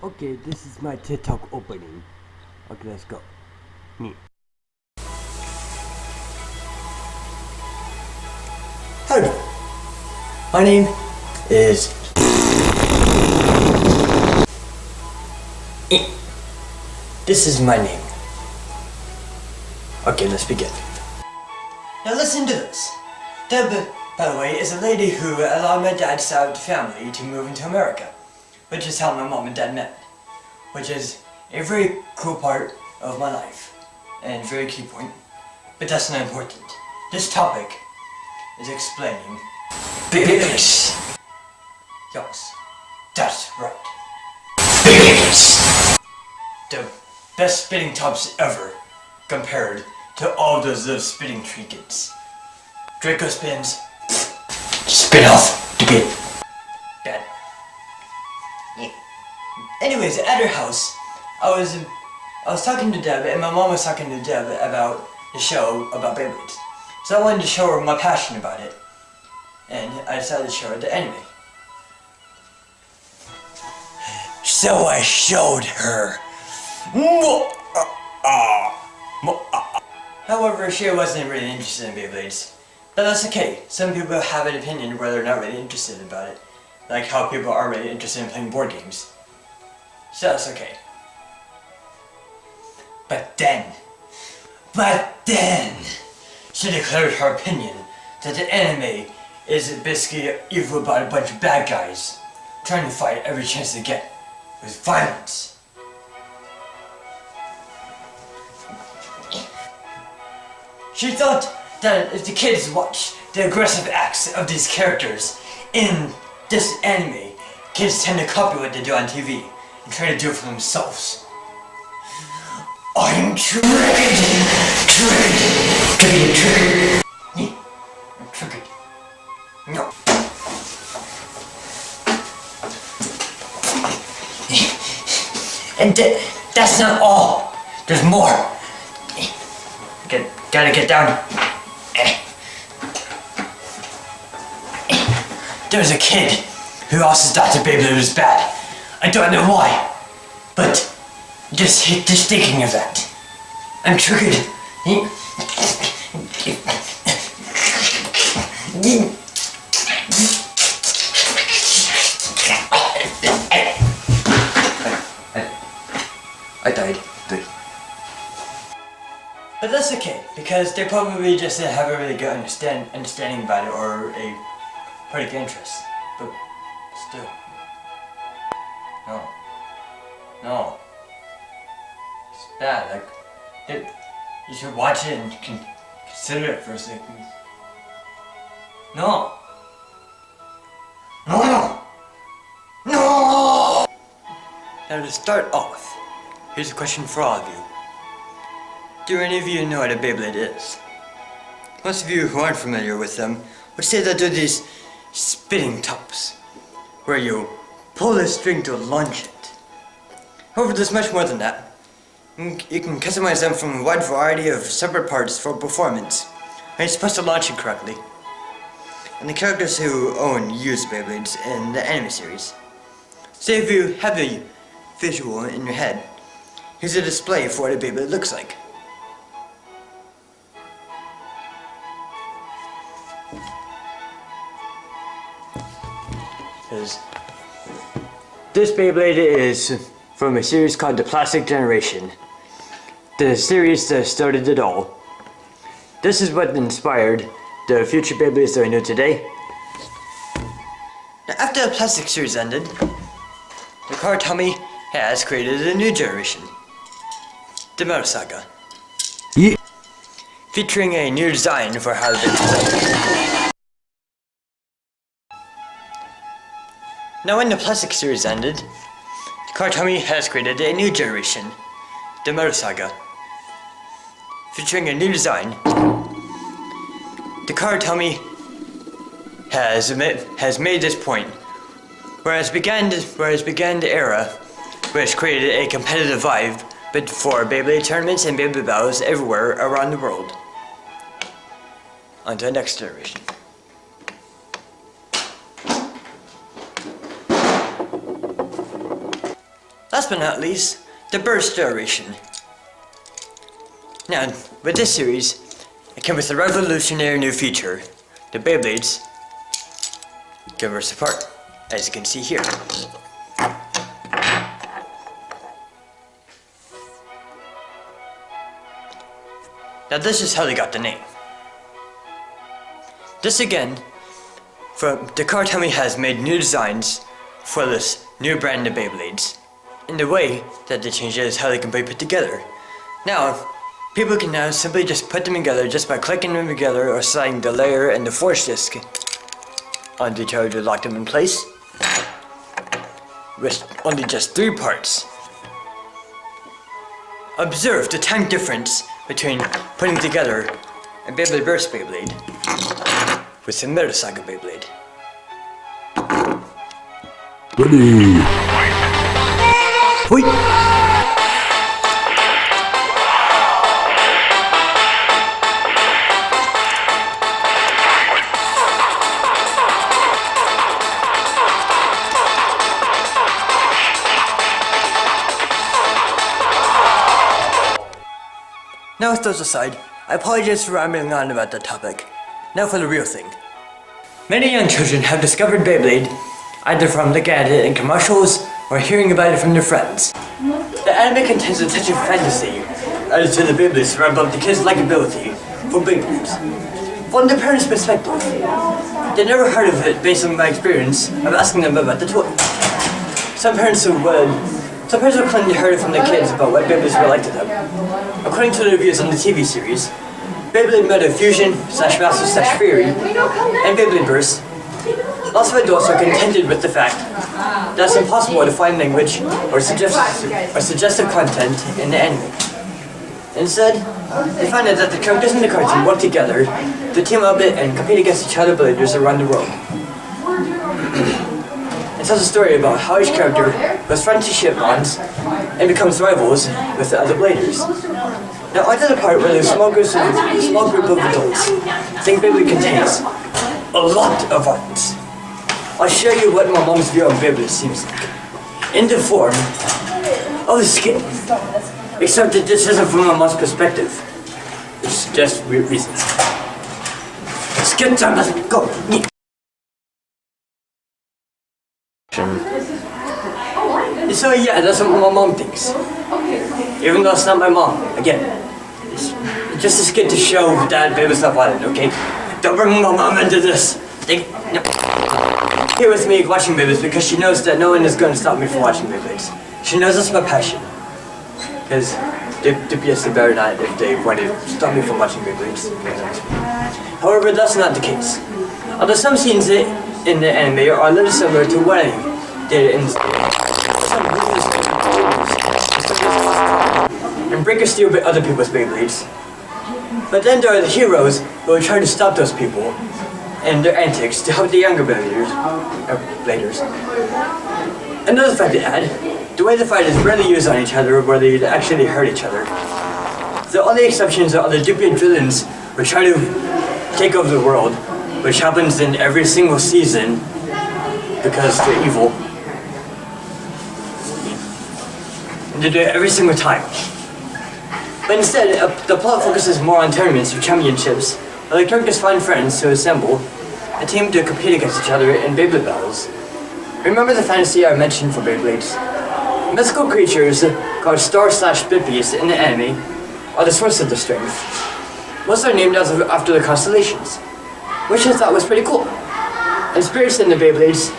Okay, this is my TikTok opening. Okay, let's go. Me. Hello. My name is This is my name. Okay, let's begin. Now listen to this. Deb, by the way, is a lady who allowed my dad's side of the family to move into America, which is how my mom and dad met, which is a very cool part of my life, and very key point, but that's not important. This topic is explaining BeYbLaDeS. Yes, that's right. BeYbLaDeS. The best spitting tops ever, compared to all those little spitting trinkets. Draco spins, spit off to get bad. Anyways, at her house, I was talking to Deb, and my mom was talking to Deb about the show about Beyblades. So I wanted to show her my passion about it, and I decided to show her the anime. So I showed her. However, she wasn't really interested in Beyblades. But that's okay. Some people have an opinion where they're not really interested about it. Like how people are really interested in playing board games. So that's okay. But then, she declared her opinion that the anime is basically evil about a bunch of bad guys trying to fight every chance they get with violence. She thought that if the kids watch the aggressive acts of these characters in this anime, kids tend to copy what they do on TV and try to do it for themselves. I'm triggered! I'm triggered. No. And that's not all. There's more. Gotta get down. There's a kid who also thought that Beyblade was bad. I don't know why, but just thinking of that, I'm triggered. I died. But that's okay, because they probably just have a really good understanding about it, or a particular interest. But still, no, it's bad. Like, you should watch it and consider it for a second. No. Now to start off, here's a question for all of you. Do any of you know what a Beyblade is? Most of you who aren't familiar with them would say that they're these spitting tops, where you pull the string to launch it. However, there's much more than that. You can customize them from a wide variety of separate parts for performance, and you're supposed to launch it correctly. And the characters who own use Beyblades in the anime series. So if you have a visual in your head, here's a display for what a Beyblade looks like. This Beyblade is from a series called The Plastic Generation. The series that started it all. This is what inspired the future Beyblades that we know today. Now, after the Plastic series ended, the car Tommy has created a new generation. The Metal Saga. Yeah. Featuring a new design for how the Beyblades. Now when the Plastic series ended, Tommy has created a new generation, the Metal Saga. Featuring a new design, the car Tommy has made this point, whereas began the era, which created a competitive vibe but for Beyblade tournaments and Beyblade battles everywhere around the world. On to the next generation. Last but not least, the burst generation. Now, with this series, it came with a revolutionary new feature. The Beyblades can burst apart, as you can see here. Now this is how they got the name. This again, the Company has made new designs for this new brand of Beyblades. And the way that they changed it is how they can be put together. Now, people can now simply just put them together just by clicking them together or sliding the layer and the force disc onto each other to lock them in place. With only just 3 parts. Observe the time difference between putting together a Beyblade Burst Beyblade with a Motorcycle Beyblade. Ready. Wait. Now with those aside, I apologize for rambling on about that topic. Now for the real thing. Many young children have discovered Beyblade either from looking at it in commercials or hearing about it from their friends. The anime contains a touch of fantasy added to the Beyblades to ramp up the kids' likability for Beyblades. From the parents' perspective, they never heard of it based on my experience of asking them about the toy. Some parents will claim they heard it from the kids about what Beyblades were like to them. According to the reviews on the TV series, Beyblade Meta Fusion / Master / Fury and Beyblade Burst, lots of adults are contented with the fact that it's impossible to find language or suggestive content in the anime. Instead, they find out that the characters in the cartoon work together to team up and compete against each other bladers around the world. It tells a story about how each character goes friendship bonds and becomes rivals with the other bladers. Now onto the part where the small group of adults think Beyblade contains a lot of violence. I'll show you what my mom's view of Beyblade seems like. In the form of a skit. Except that this isn't from my mom's perspective. It's just weird reasons. Skip time, let's go! So yeah, that's what my mom thinks. Even though it's not my mom. Again, it's just a skit to show that Beyblades not violent, okay? Don't bring my mom into this. Here with me watching Beyblades because she knows that no one is going to stop me from watching Beyblades. She knows that's my passion. Because the PS is better not if they want to stop me from watching Beyblades. However, that's not the case. Although some scenes in the anime are a little similar to what I did in some movies and break or steal other people's Beyblades. But then there are the heroes who will try to stop those people and their antics to help the younger bladers. Another fact to add, the way the fight is rarely used on each other where they actually hurt each other. The only exceptions are the duplicate villains who try to take over the world, which happens in every single season because they're evil. And they do it every single time. But instead, the plot focuses more on tournaments or championships, where the characters find friends to assemble a team to compete against each other in Beyblade battles. Remember the fantasy I mentioned for Beyblades? Mythical creatures called Star/Bitbeast in the anime are the source of the strength. Most are named after the constellations, which I thought was pretty cool. And spirits in the Beyblades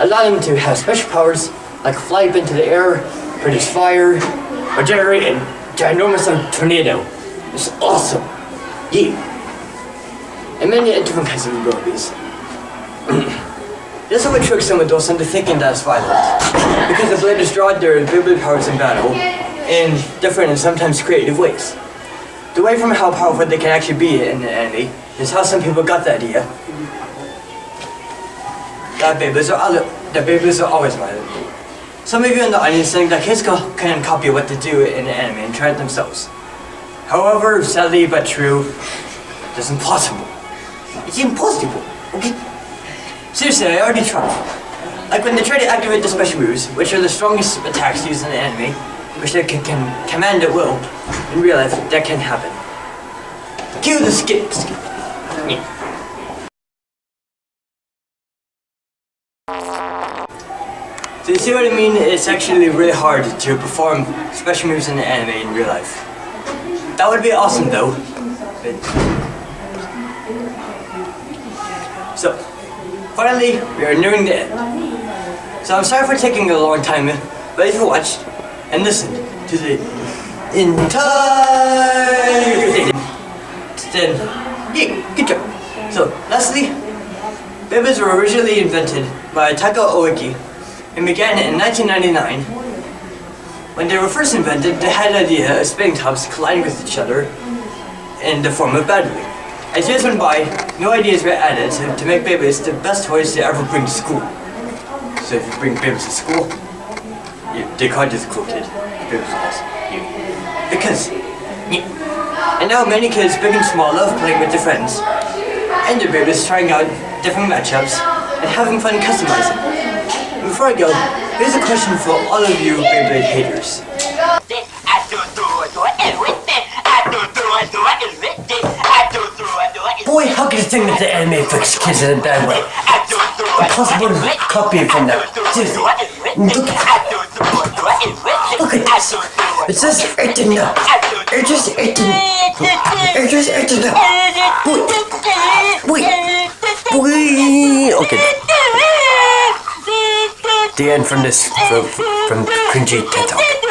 allow them to have special powers like fly up into the air, produce fire, or generate a ginormous tornado. It's awesome. Yeah. And many different kinds of abilities. This is what tricks some adults into thinking that it's violent, because the bladers draw their Beyblade powers in battle in different and sometimes creative ways. Away from how powerful they can actually be in the anime is how some people got the idea that Beyblades are always violent. Some of you in the audience think that kids can copy what they do in the anime and try it themselves. However, sadly but true, it's impossible. It's impossible, okay? Seriously, I already tried. Like when they try to activate the special moves, which are the strongest attacks used in the anime, which they can command at will. In real life, that can happen. Cue the skip. So you see what I mean? It's actually really hard to perform special moves in the anime in real life. That would be awesome though. So, finally, we are nearing the end. So I'm sorry for taking a long time, but if you watched and listened to the entire thing, then yeah, good job. So, lastly, Beyblades were originally invented by Okey and began in 1999. When they were first invented, they had the idea of spinning tops colliding with each other in the form of battling. As years went by, new ideas were added to make Beyblades the best toys to ever bring to school. So if you bring Beyblades to school, they can't just cool kid. Beyblades are awesome. Because, and now many kids, big and small, love playing with their friends and their Beyblades, trying out different matchups and having fun customizing. Before I go, here's a question for all of you Beyblade haters. Boy, how can you think that the anime affects kids in a bad way? Impossible to copy from them. Seriously. Look at this. It says eating up. It's just eating. It's just eating up. Wait. Okay. The end from this, from cringy TED Talk.